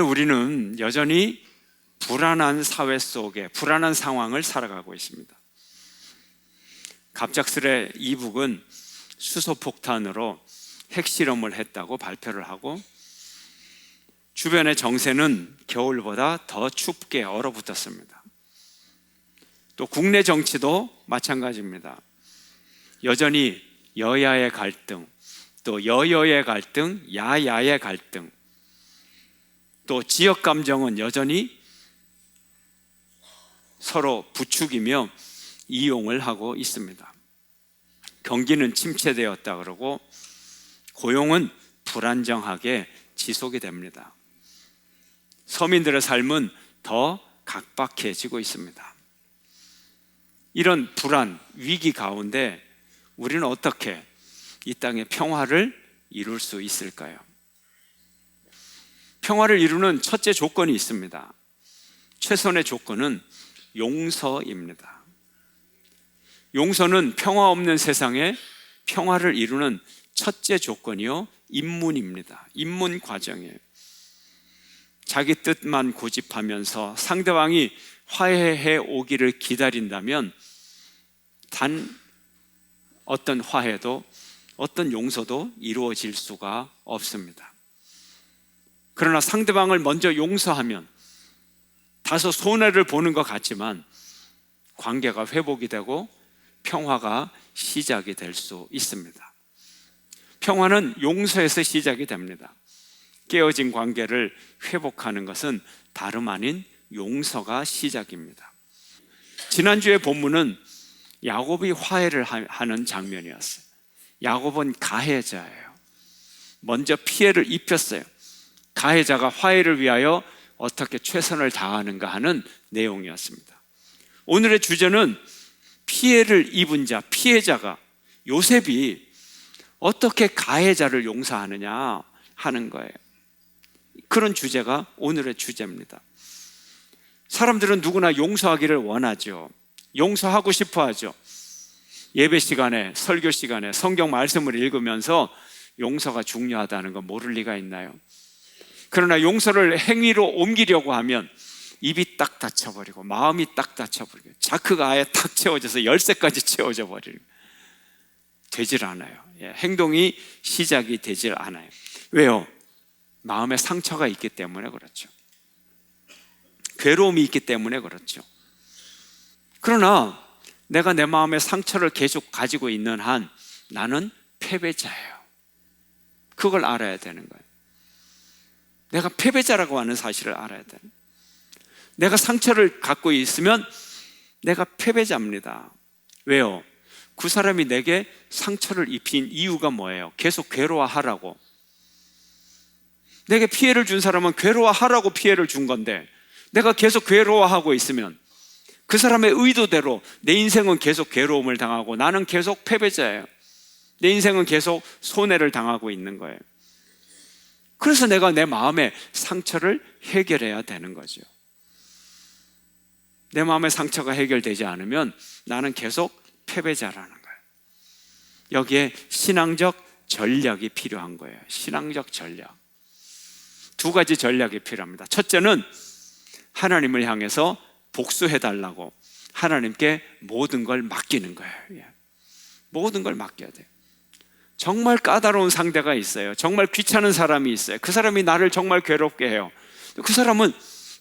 오늘 우리는 여전히 불안한 사회 속에 불안한 상황을 살아가고 있습니다. 갑작스레 이북은 수소폭탄으로 핵실험을 했다고 발표를 하고, 주변의 정세는 겨울보다 더 춥게 얼어붙었습니다. 또 국내 정치도 마찬가지입니다. 여전히 여야의 갈등, 또 여여의 갈등, 야야의 갈등, 또 지역 감정은 여전히 서로 부추기며 이용을 하고 있습니다. 경기는 침체되었다 그러고 고용은 불안정하게 지속이 됩니다. 서민들의 삶은 더 각박해지고 있습니다. 이런 불안, 위기 가운데 우리는 어떻게 이 땅의 평화를 이룰 수 있을까요? 평화를 이루는 첫째 조건이 있습니다. 최선의 조건은 용서입니다. 용서는 평화 없는 세상에 평화를 이루는 첫째 조건이요, 입문입니다. 입문 과정이에요. 자기 뜻만 고집하면서 상대방이 화해해 오기를 기다린다면 단 어떤 화해도 어떤 용서도 이루어질 수가 없습니다. 그러나 상대방을 먼저 용서하면 다소 손해를 보는 것 같지만 관계가 회복이 되고 평화가 시작이 될 수 있습니다. 평화는 용서에서 시작이 됩니다. 깨어진 관계를 회복하는 것은 다름 아닌 용서가 시작입니다. 지난주의 본문은 야곱이 화해를 하는 장면이었어요. 야곱은 가해자예요. 먼저 피해를 입혔어요. 가해자가 화해를 위하여 어떻게 최선을 다하는가 하는 내용이었습니다. 오늘의 주제는 피해를 입은 자, 피해자가 요셉이 어떻게 가해자를 용서하느냐 하는 거예요. 그런 주제가 오늘의 주제입니다. 사람들은 누구나 용서하기를 원하죠. 용서하고 싶어 하죠. 예배 시간에, 설교 시간에 성경 말씀을 읽으면서 용서가 중요하다는 거 모를 리가 있나요? 그러나 용서를 행위로 옮기려고 하면 입이 딱 닫혀버리고 마음이 딱 닫혀버리고 자크가 아예 탁 채워져서 열쇠까지 채워져 버리고 되질 않아요. 행동이 시작이 되질 않아요. 왜요? 마음에 상처가 있기 때문에 그렇죠. 괴로움이 있기 때문에 그렇죠. 그러나 내가 내 마음에 상처를 계속 가지고 있는 한 나는 패배자예요. 그걸 알아야 되는 거예요. 내가 패배자라고 하는 사실을 알아야 돼요. 내가 상처를 갖고 있으면 내가 패배자입니다. 왜요? 그 사람이 내게 상처를 입힌 이유가 뭐예요? 계속 괴로워하라고. 내게 피해를 준 사람은 괴로워하라고 피해를 준 건데 내가 계속 괴로워하고 있으면 그 사람의 의도대로 내 인생은 계속 괴로움을 당하고 나는 계속 패배자예요. 내 인생은 계속 손해를 당하고 있는 거예요. 그래서 내가 내 마음의 상처를 해결해야 되는 거죠. 내 마음의 상처가 해결되지 않으면 나는 계속 패배자라는 거예요. 여기에 신앙적 전략이 필요한 거예요. 신앙적 전략. 두 가지 전략이 필요합니다. 첫째는 하나님을 향해서 복수해달라고 하나님께 모든 걸 맡기는 거예요. 모든 걸 맡겨야 돼요. 정말 까다로운 상대가 있어요. 정말 귀찮은 사람이 있어요. 그 사람이 나를 정말 괴롭게 해요. 그 사람은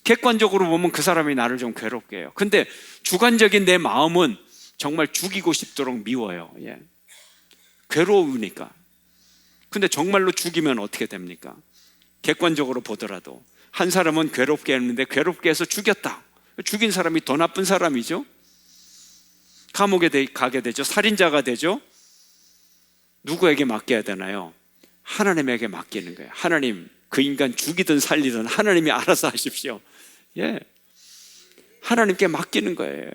객관적으로 보면 그 사람이 나를 좀 괴롭게 해요. 근데 주관적인 내 마음은 정말 죽이고 싶도록 미워요. 괴로우니까. 근데 정말로 죽이면 어떻게 됩니까? 객관적으로 보더라도 한 사람은 괴롭게 했는데 괴롭게 해서 죽였다. 죽인 사람이 더 나쁜 사람이죠. 감옥에 가게 되죠. 살인자가 되죠. 누구에게 맡겨야 되나요? 하나님에게 맡기는 거예요. 하나님, 그 인간 죽이든 살리든 하나님이 알아서 하십시오. 하나님께 맡기는 거예요.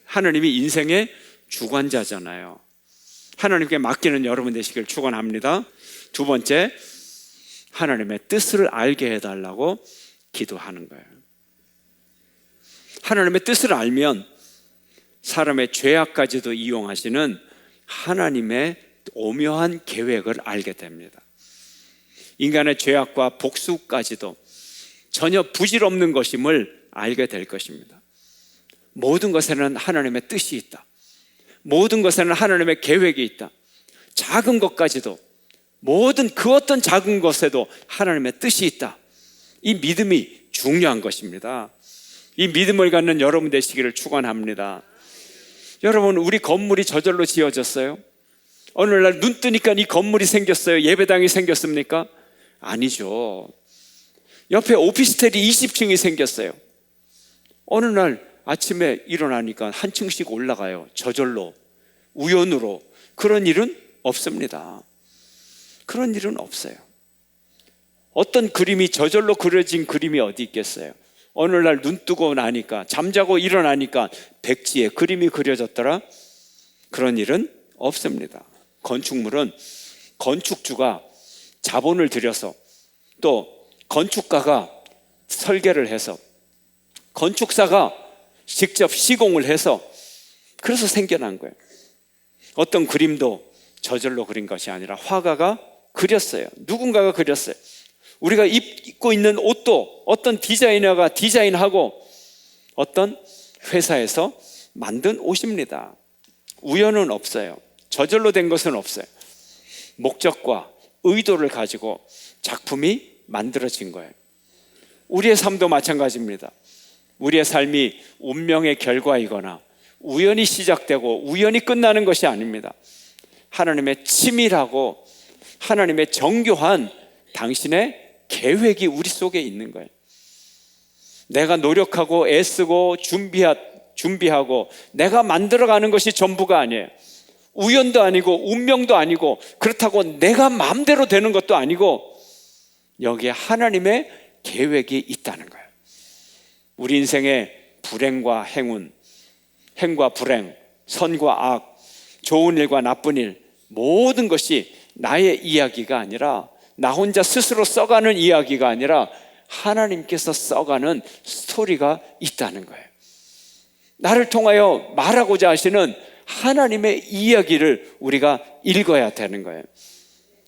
하나님이 인생의 주관자잖아요. 하나님께 맡기는 여러분 되시길 축원합니다. 두 번째, 하나님의 뜻을 알게 해달라고 기도하는 거예요. 하나님의 뜻을 알면 사람의 죄악까지도 이용하시는 하나님의 오묘한 계획을 알게 됩니다. 인간의 죄악과 복수까지도 전혀 부질없는 것임을 알게 될 것입니다. 모든 것에는 하나님의 뜻이 있다. 모든 것에는 하나님의 계획이 있다. 작은 것까지도, 모든 그 어떤 작은 것에도 하나님의 뜻이 있다. 이 믿음이 중요한 것입니다. 이 믿음을 갖는 여러분 되시기를 축원합니다. 여러분, 우리 건물이 저절로 지어졌어요? 어느 날 눈 뜨니까 이 건물이 생겼어요? 예배당이 생겼습니까? 아니죠. 옆에 오피스텔이 20층이 생겼어요. 어느 날 아침에 일어나니까 한 층씩 올라가요. 저절로, 우연으로. 그런 일은 없습니다. 그런 일은 없어요. 어떤 그림이 저절로 그려진 그림이 어디 있겠어요? 어느 날 눈 뜨고 나니까, 잠자고 일어나니까 백지에 그림이 그려졌더라? 그런 일은 없습니다. 건축물은 건축주가 자본을 들여서, 또 건축가가 설계를 해서, 건축사가 직접 시공을 해서, 그래서 생겨난 거예요. 어떤 그림도 저절로 그린 것이 아니라 화가가 그렸어요. 누군가가 그렸어요. 우리가 입고 있는 옷도 어떤 디자이너가 디자인하고 어떤 회사에서 만든 옷입니다. 우연은 없어요. 저절로 된 것은 없어요. 목적과 의도를 가지고 작품이 만들어진 거예요. 우리의 삶도 마찬가지입니다. 우리의 삶이 운명의 결과이거나 우연히 시작되고 우연히 끝나는 것이 아닙니다. 하나님의 치밀하고 하나님의 정교한 당신의 계획이 우리 속에 있는 거예요. 내가 노력하고 애쓰고 준비하고 내가 만들어가는 것이 전부가 아니에요. 우연도 아니고 운명도 아니고, 그렇다고 내가 마음대로 되는 것도 아니고, 여기에 하나님의 계획이 있다는 거예요. 우리 인생의 불행과 행운, 행과 불행, 선과 악, 좋은 일과 나쁜 일, 모든 것이 나의 이야기가 아니라, 나 혼자 스스로 써가는 이야기가 아니라 하나님께서 써가는 스토리가 있다는 거예요. 나를 통하여 말하고자 하시는 하나님의 이야기를 우리가 읽어야 되는 거예요.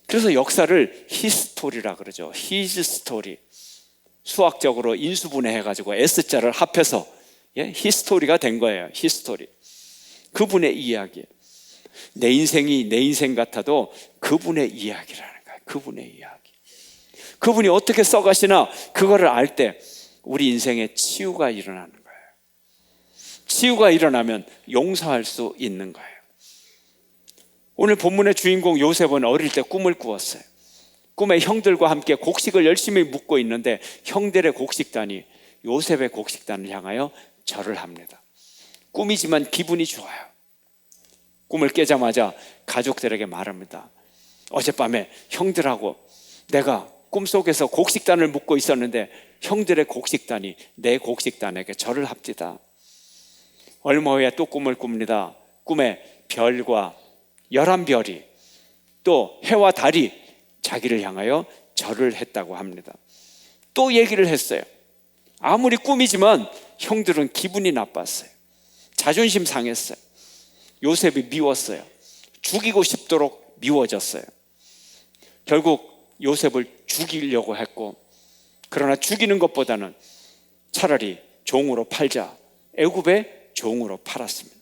그래서 역사를 히스토리라 그러죠. 히즈 스토리. 수학적으로 인수분해해가지고 S자를 합해서 히스토리가 된 거예요. 히스토리. 그분의 이야기. 내 인생이 내 인생 같아도 그분의 이야기라는 거예요. 그분의 이야기. 그분이 어떻게 써가시나 그거를 알 때 우리 인생에 치유가 일어나는 거예요. 치유가 일어나면 용서할 수 있는 거예요. 오늘 본문의 주인공 요셉은 어릴 때 꿈을 꾸었어요. 꿈에 형들과 함께 곡식을 열심히 묻고 있는데 형들의 곡식단이 요셉의 곡식단을 향하여 절을 합니다. 꿈이지만 기분이 좋아요. 꿈을 깨자마자 가족들에게 말합니다. 어젯밤에 형들하고 내가 꿈속에서 곡식단을 묻고 있었는데 형들의 곡식단이 내 곡식단에게 절을 합디다. 얼마 후에 또 꿈을 꿉니다. 꿈에 별과 11별이 또 해와 달이 자기를 향하여 절을 했다고 합니다. 또 얘기를 했어요. 아무리 꿈이지만 형들은 기분이 나빴어요. 자존심 상했어요. 요셉이 미웠어요. 죽이고 싶도록 미워졌어요. 결국 요셉을 죽이려고 했고, 그러나 죽이는 것보다는 차라리 종으로 팔자, 애굽의 종으로 팔았습니다.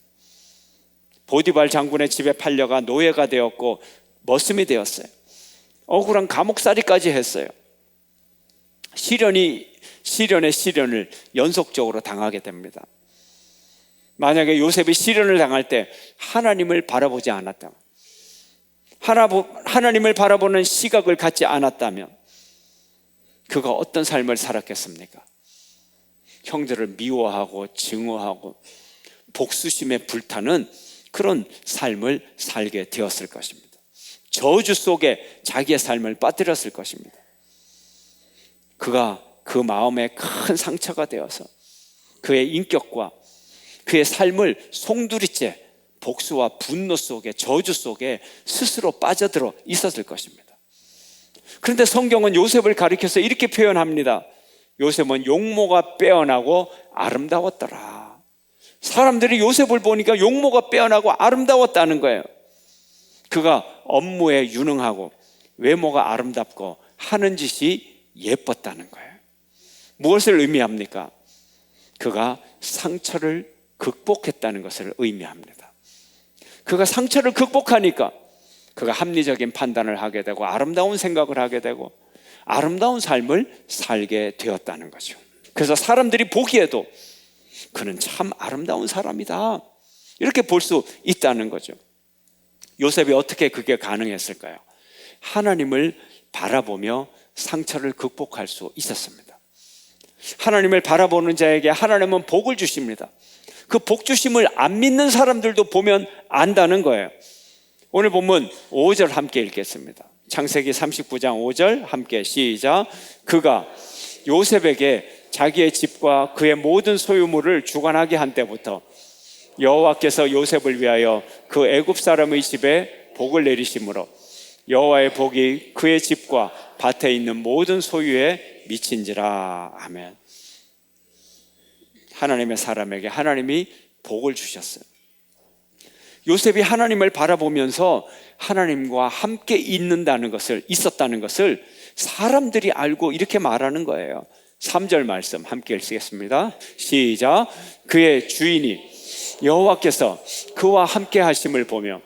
보디발 장군의 집에 팔려가 노예가 되었고 머슴이 되었어요. 억울한 감옥살이까지 했어요. 시련의 시련을 연속적으로 당하게 됩니다. 만약에 요셉이 시련을 당할 때 하나님을 바라보지 않았다면, 하나님을 바라보는 시각을 갖지 않았다면 그가 어떤 삶을 살았겠습니까? 형들을 미워하고 증오하고 복수심에 불타는 그런 삶을 살게 되었을 것입니다. 저주 속에 자기의 삶을 빠뜨렸을 것입니다. 그가 그 마음에 큰 상처가 되어서 그의 인격과 그의 삶을 송두리째 복수와 분노 속에, 저주 속에 스스로 빠져들어 있었을 것입니다. 그런데 성경은 요셉을 가리켜서 이렇게 표현합니다. 요셉은 용모가 빼어나고 아름다웠더라. 사람들이 요셉을 보니까 용모가 빼어나고 아름다웠다는 거예요. 그가 업무에 유능하고 외모가 아름답고 하는 짓이 예뻤다는 거예요. 무엇을 의미합니까? 그가 상처를 극복했다는 것을 의미합니다. 그가 상처를 극복하니까 그가 합리적인 판단을 하게 되고 아름다운 생각을 하게 되고 아름다운 삶을 살게 되었다는 거죠. 그래서 사람들이 보기에도 그는 참 아름다운 사람이다, 이렇게 볼 수 있다는 거죠. 요셉이 어떻게 그게 가능했을까요? 하나님을 바라보며 상처를 극복할 수 있었습니다. 하나님을 바라보는 자에게 하나님은 복을 주십니다. 그 복 주심을 안 믿는 사람들도 보면 안다는 거예요. 오늘 본문 5절 함께 읽겠습니다. 창세기 39장 5절 함께 시작. 그가 요셉에게 자기의 집과 그의 모든 소유물을 주관하게 한 때부터 여호와께서 요셉을 위하여 그 애굽 사람의 집에 복을 내리심으로 여호와의 복이 그의 집과 밭에 있는 모든 소유에 미친지라. 아멘. 하나님의 사람에게 하나님이 복을 주셨어요. 요셉이 하나님을 바라보면서 하나님과 함께 있었다는 것을 사람들이 알고 이렇게 말하는 거예요. 3절 말씀 함께 읽겠습니다. 시작. 그의 주인이 여호와께서 그와 함께 하심을 보며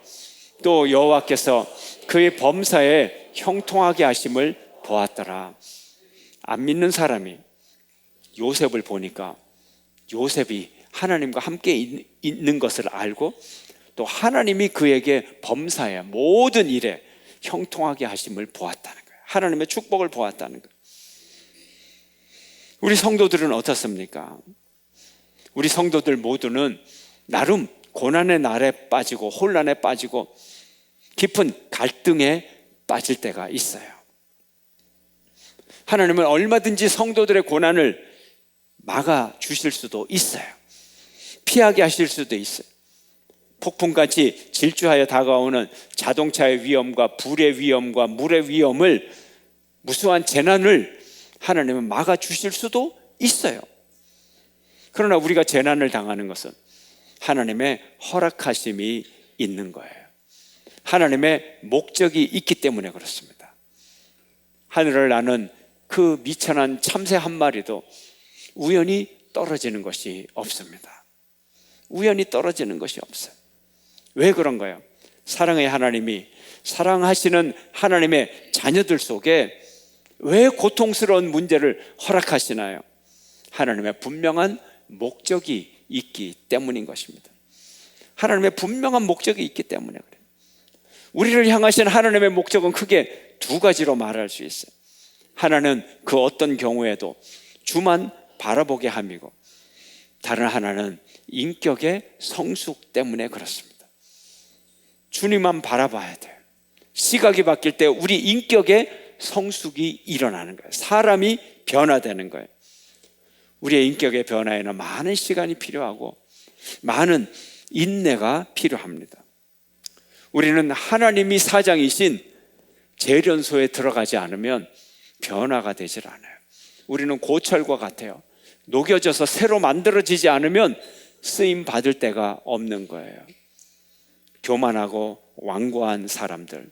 또 여호와께서 그의 범사에 형통하게 하심을 보았더라. 안 믿는 사람이 요셉을 보니까 요셉이 하나님과 함께 있는 것을 알고 또 하나님이 그에게 범사에 모든 일에 형통하게 하심을 보았다는 거예요. 하나님의 축복을 보았다는 거예요. 우리 성도들은 어떻습니까? 우리 성도들 모두는 나름 고난의 날에 빠지고 혼란에 빠지고 깊은 갈등에 빠질 때가 있어요. 하나님은 얼마든지 성도들의 고난을 막아 주실 수도 있어요. 피하게 하실 수도 있어요. 폭풍같이 질주하여 다가오는 자동차의 위험과 불의 위험과 물의 위험을, 무수한 재난을 하나님은 막아 주실 수도 있어요. 그러나 우리가 재난을 당하는 것은 하나님의 허락하심이 있는 거예요. 하나님의 목적이 있기 때문에 그렇습니다. 하늘을 나는 그 미천한 참새 한 마리도 우연히 떨어지는 것이 없습니다. 우연히 떨어지는 것이 없어요. 왜 그런가요? 사랑의 하나님이 사랑하시는 하나님의 자녀들 속에 왜 고통스러운 문제를 허락하시나요? 하나님의 분명한 목적이 있기 때문인 것입니다. 하나님의 분명한 목적이 있기 때문에 그래요. 우리를 향하신 하나님의 목적은 크게 두 가지로 말할 수 있어요. 하나는 그 어떤 경우에도 주만 바라보게 함이고, 다른 하나는 인격의 성숙 때문에 그렇습니다. 주님만 바라봐야 돼요. 시각이 바뀔 때 우리 인격의 성숙이 일어나는 거예요. 사람이 변화되는 거예요. 우리의 인격의 변화에는 많은 시간이 필요하고 많은 인내가 필요합니다. 우리는 하나님이 사장이신 재련소에 들어가지 않으면 변화가 되질 않아요. 우리는 고철과 같아요. 녹여져서 새로 만들어지지 않으면 쓰임 받을 데가 없는 거예요. 교만하고 완고한 사람들,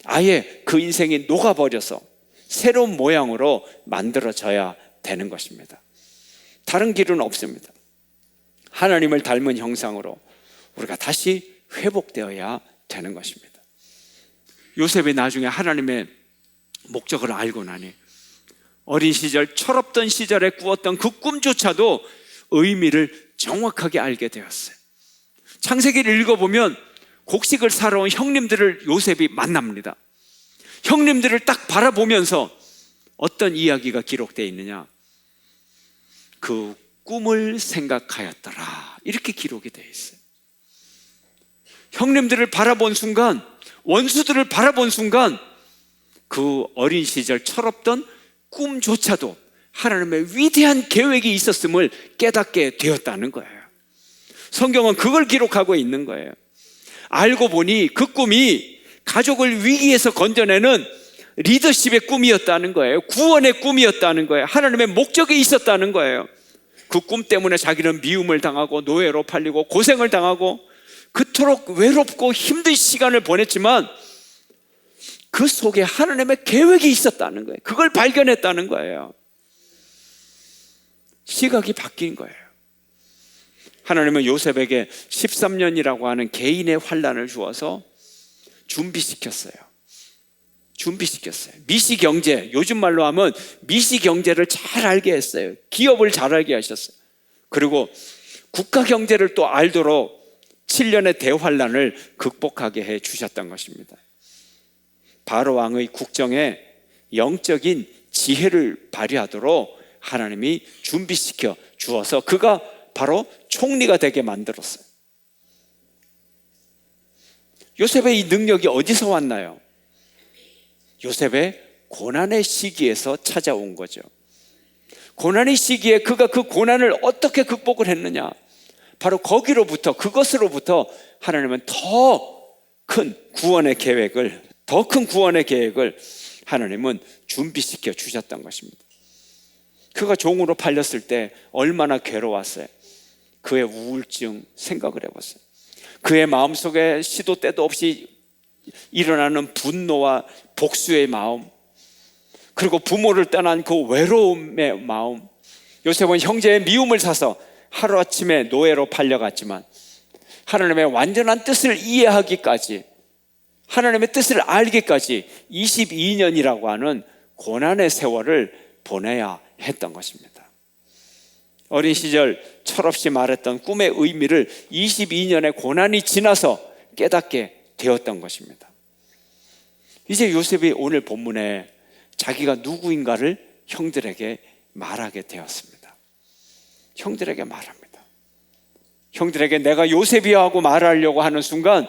아예 그 인생이 녹아버려서 새로운 모양으로 만들어져야 되는 것입니다. 다른 길은 없습니다. 하나님을 닮은 형상으로 우리가 다시 회복되어야 되는 것입니다. 요셉이 나중에 하나님의 목적을 알고 나니 어린 시절, 철없던 시절에 꾸었던 그 꿈조차도 의미를 정확하게 알게 되었어요. 창세기를 읽어보면 곡식을 사러 온 형님들을 요셉이 만납니다. 형님들을 딱 바라보면서 어떤 이야기가 기록되어 있느냐? 그 꿈을 생각하였더라, 이렇게 기록이 되어 있어요. 형님들을 바라본 순간, 원수들을 바라본 순간 그 어린 시절 철없던 꿈조차도 하나님의 위대한 계획이 있었음을 깨닫게 되었다는 거예요. 성경은 그걸 기록하고 있는 거예요. 알고 보니 그 꿈이 가족을 위기에서 건져내는 리더십의 꿈이었다는 거예요. 구원의 꿈이었다는 거예요. 하나님의 목적이 있었다는 거예요. 그 꿈 때문에 자기는 미움을 당하고 노예로 팔리고 고생을 당하고 그토록 외롭고 힘든 시간을 보냈지만 그 속에 하나님의 계획이 있었다는 거예요. 그걸 발견했다는 거예요. 시각이 바뀐 거예요. 하나님은 요셉에게 13년이라고 하는 개인의 환난을 주어서 준비시켰어요. 미시경제, 요즘 말로 하면 미시경제를 잘 알게 했어요. 기업을 잘 알게 하셨어요. 그리고 국가 경제를 또 알도록 7년의 대환란을 극복하게 해 주셨던 것입니다. 바로 왕의 국정에 영적인 지혜를 발휘하도록 하나님이 준비시켜 주어서 그가 바로 총리가 되게 만들었어요. 요셉의 이 능력이 어디서 왔나요? 요셉의 고난의 시기에서 찾아온 거죠. 고난의 시기에 그가 그 고난을 어떻게 극복을 했느냐? 바로 거기로부터, 그것으로부터 하나님은 더 큰 구원의 계획을 하나님은 준비시켜 주셨던 것입니다. 그가 종으로 팔렸을 때 얼마나 괴로웠어요. 그의 우울증 생각을 해봤어요. 그의 마음속에 시도 때도 없이 일어나는 분노와 복수의 마음, 그리고 부모를 떠난 그 외로움의 마음. 요셉은 형제의 미움을 사서 하루아침에 노예로 팔려갔지만 하나님의 완전한 뜻을 이해하기까지, 하나님의 뜻을 알기까지 22년이라고 하는 고난의 세월을 보내야 했던 것입니다. 어린 시절 철없이 말했던 꿈의 의미를 22년의 고난이 지나서 깨닫게 되었던 것입니다. 이제 요셉이 오늘 본문에 자기가 누구인가를 형들에게 말하게 되었습니다. 형들에게 말합니다. 형들에게 내가 요셉이야 하고 말하려고 하는 순간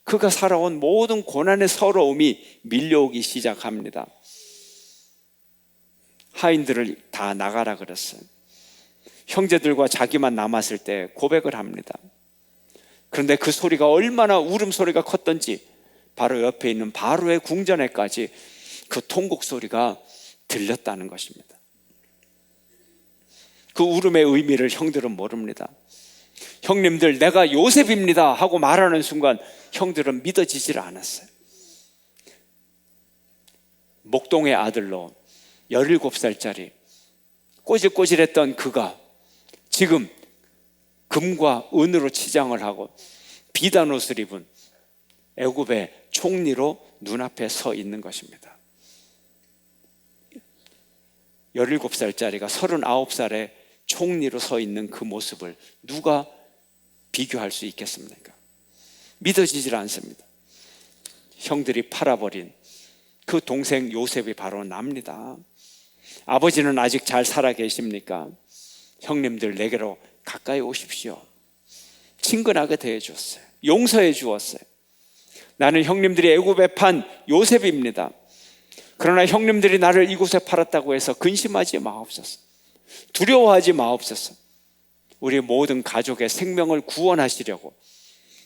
그가 살아온 모든 고난의 서러움이 밀려오기 시작합니다. 하인들을 다 나가라 그랬어요. 형제들과 자기만 남았을 때 고백을 합니다. 그런데 그 소리가 얼마나 울음소리가 컸던지 바로 옆에 있는 바로의 궁전에까지 그 통곡 소리가 들렸다는 것입니다. 그 울음의 의미를 형들은 모릅니다. 형님들, 내가 요셉입니다 하고 말하는 순간 형들은 믿어지질 않았어요. 목동의 아들로 17살짜리 꼬질꼬질했던 그가 지금 금과 은으로 치장을 하고 비단 옷을 입은 애굽의 총리로 눈앞에 서 있는 것입니다. 17살짜리가 39살의 총리로 서 있는 그 모습을 누가 비교할 수 있겠습니까? 믿어지질 않습니다. 형들이 팔아버린 그 동생 요셉이 바로 납니다. 아버지는 아직 잘 살아 계십니까? 형님들 내게로 가까이 오십시오. 친근하게 대해주었어요. 용서해 주었어요. 나는 형님들이 애굽에 판 요셉입니다. 그러나 형님들이 나를 이곳에 팔았다고 해서 근심하지 마옵소서. 두려워하지 마옵소서. 우리 모든 가족의 생명을 구원하시려고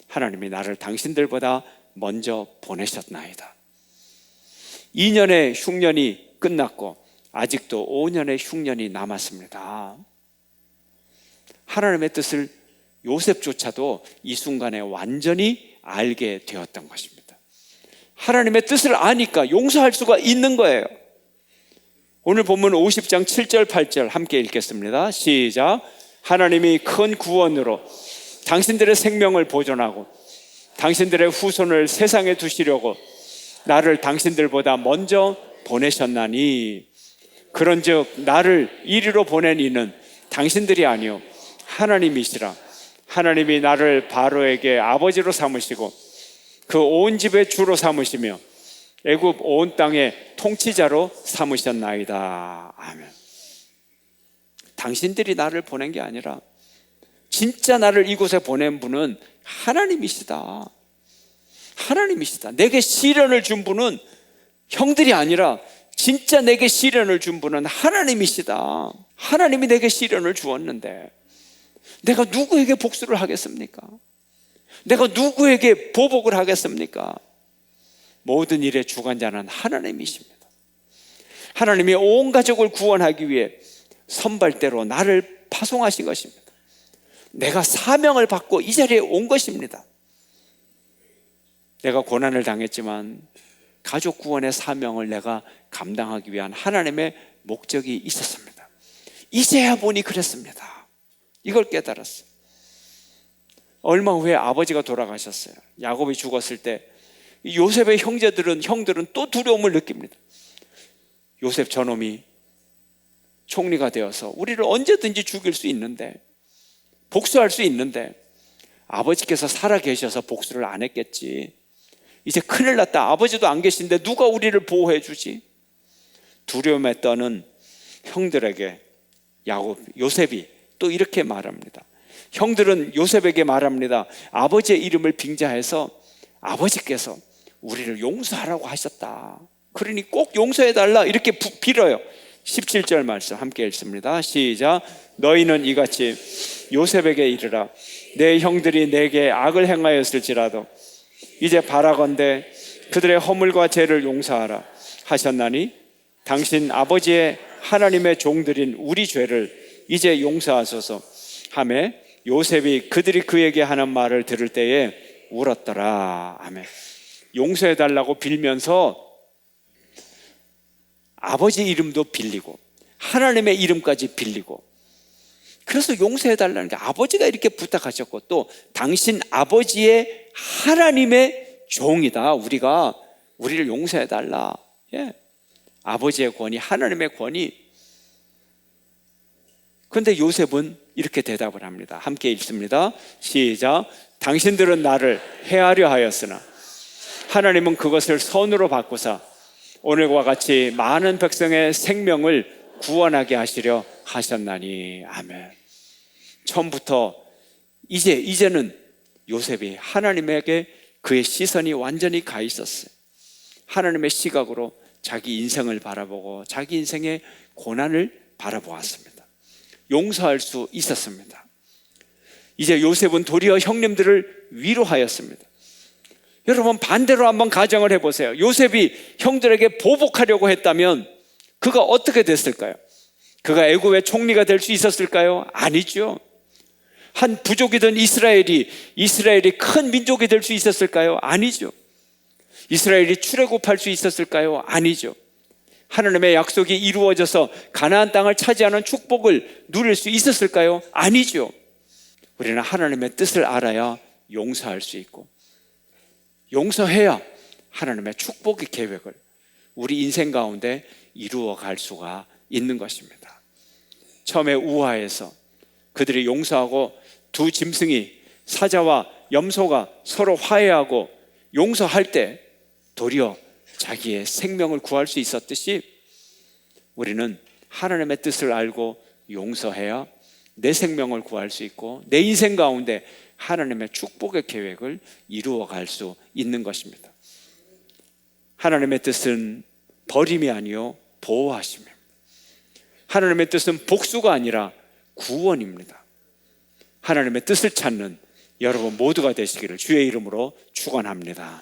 하나님이 나를 당신들보다 먼저 보내셨나이다. 2년의 흉년이 끝났고 아직도 5년의 흉년이 남았습니다. 하나님의 뜻을 요셉조차도 이 순간에 완전히 알게 되었던 것입니다. 하나님의 뜻을 아니까 용서할 수가 있는 거예요. 오늘 본문 50장 7절 8절 함께 읽겠습니다. 시작. 하나님이 큰 구원으로 당신들의 생명을 보존하고 당신들의 후손을 세상에 두시려고 나를 당신들보다 먼저 보내셨나니, 그런즉 나를 이리로 보낸 이는 당신들이 아니요 하나님이시라. 하나님이 나를 바로에게 아버지로 삼으시고 그 온 집의 주로 삼으시며 애굽 온 땅의 통치자로 삼으셨나이다. 아멘. 당신들이 나를 보낸 게 아니라 진짜 나를 이곳에 보낸 분은 하나님이시다. 하나님이시다. 내게 시련을 준 분은 형들이 아니라 진짜 내게 시련을 준 분은 하나님이시다. 하나님이 내게 시련을 주었는데 내가 누구에게 복수를 하겠습니까? 내가 누구에게 보복을 하겠습니까? 모든 일의 주관자는 하나님이십니다. 하나님이 온 가족을 구원하기 위해 선발대로 나를 파송하신 것입니다. 내가 사명을 받고 이 자리에 온 것입니다. 내가 고난을 당했지만 가족 구원의 사명을 내가 감당하기 위한 하나님의 목적이 있었습니다. 이제야 보니 그랬습니다. 이걸 깨달았어요. 얼마 후에 아버지가 돌아가셨어요. 야곱이 죽었을 때 요셉의 형들은 또 두려움을 느낍니다. 요셉 저놈이 총리가 되어서 우리를 언제든지 죽일 수 있는데, 복수할 수 있는데, 아버지께서 살아 계셔서 복수를 안 했겠지. 이제 큰일 났다. 아버지도 안 계신데 누가 우리를 보호해 주지? 두려움에 떠는 형들에게 요셉이 또 이렇게 말합니다. 형들은 요셉에게 말합니다. 아버지의 이름을 빙자해서 아버지께서 우리를 용서하라고 하셨다. 그러니 꼭 용서해달라 이렇게 빌어요. 17절 말씀 함께 읽습니다. 시작. 너희는 이같이 요셉에게 이르라. 내 형들이 내게 악을 행하였을지라도 이제 바라건대 그들의 허물과 죄를 용서하라 하셨나니 당신 아버지의 하나님의 종들인 우리 죄를 이제 용서하소서 하며 요셉이 그들이 그에게 하는 말을 들을 때에 울었더라. 아멘. 용서해달라고 빌면서 아버지 이름도 빌리고 하나님의 이름까지 빌리고, 그래서 용서해달라는 게 아버지가 이렇게 부탁하셨고, 또 당신 아버지의 하나님의 종이다. 우리를 용서해달라. 예. 아버지의 권위, 하나님의 권위. 그런데 요셉은 이렇게 대답을 합니다. 함께 읽습니다. 시작. 당신들은 나를 해하려 하였으나 하나님은 그것을 선으로 바꾸사 오늘과 같이 많은 백성의 생명을 구원하게 하시려 하셨나니. 아멘. 처음부터 이제는 요셉이 하나님에게 그의 시선이 완전히 가 있었어요. 하나님의 시각으로 자기 인생을 바라보고 자기 인생의 고난을 바라보았습니다. 용서할 수 있었습니다. 이제 요셉은 도리어 형님들을 위로하였습니다. 여러분, 반대로 한번 가정을 해보세요. 요셉이 형들에게 보복하려고 했다면 그가 어떻게 됐을까요? 그가 애굽의 총리가 될 수 있었을까요? 아니죠. 한 부족이던 이스라엘이 큰 민족이 될 수 있었을까요? 아니죠. 이스라엘이 출애굽할 수 있었을까요? 아니죠. 하나님의 약속이 이루어져서 가나안 땅을 차지하는 축복을 누릴 수 있었을까요? 아니죠. 우리는 하나님의 뜻을 알아야 용서할 수 있고, 용서해야 하나님의 축복의 계획을 우리 인생 가운데 이루어 갈 수가 있는 것입니다. 처음에 우화에서 그들이 용서하고 두 짐승이, 사자와 염소가 서로 화해하고 용서할 때 도리어 자기의 생명을 구할 수 있었듯이, 우리는 하나님의 뜻을 알고 용서해야 내 생명을 구할 수 있고 내 인생 가운데 하나님의 축복의 계획을 이루어 갈 수 있는 것입니다. 하나님의 뜻은 버림이 아니요 보호하심입니다. 하나님의 뜻은 복수가 아니라 구원입니다. 하나님의 뜻을 찾는 여러분 모두가 되시기를 주의 이름으로 축원합니다.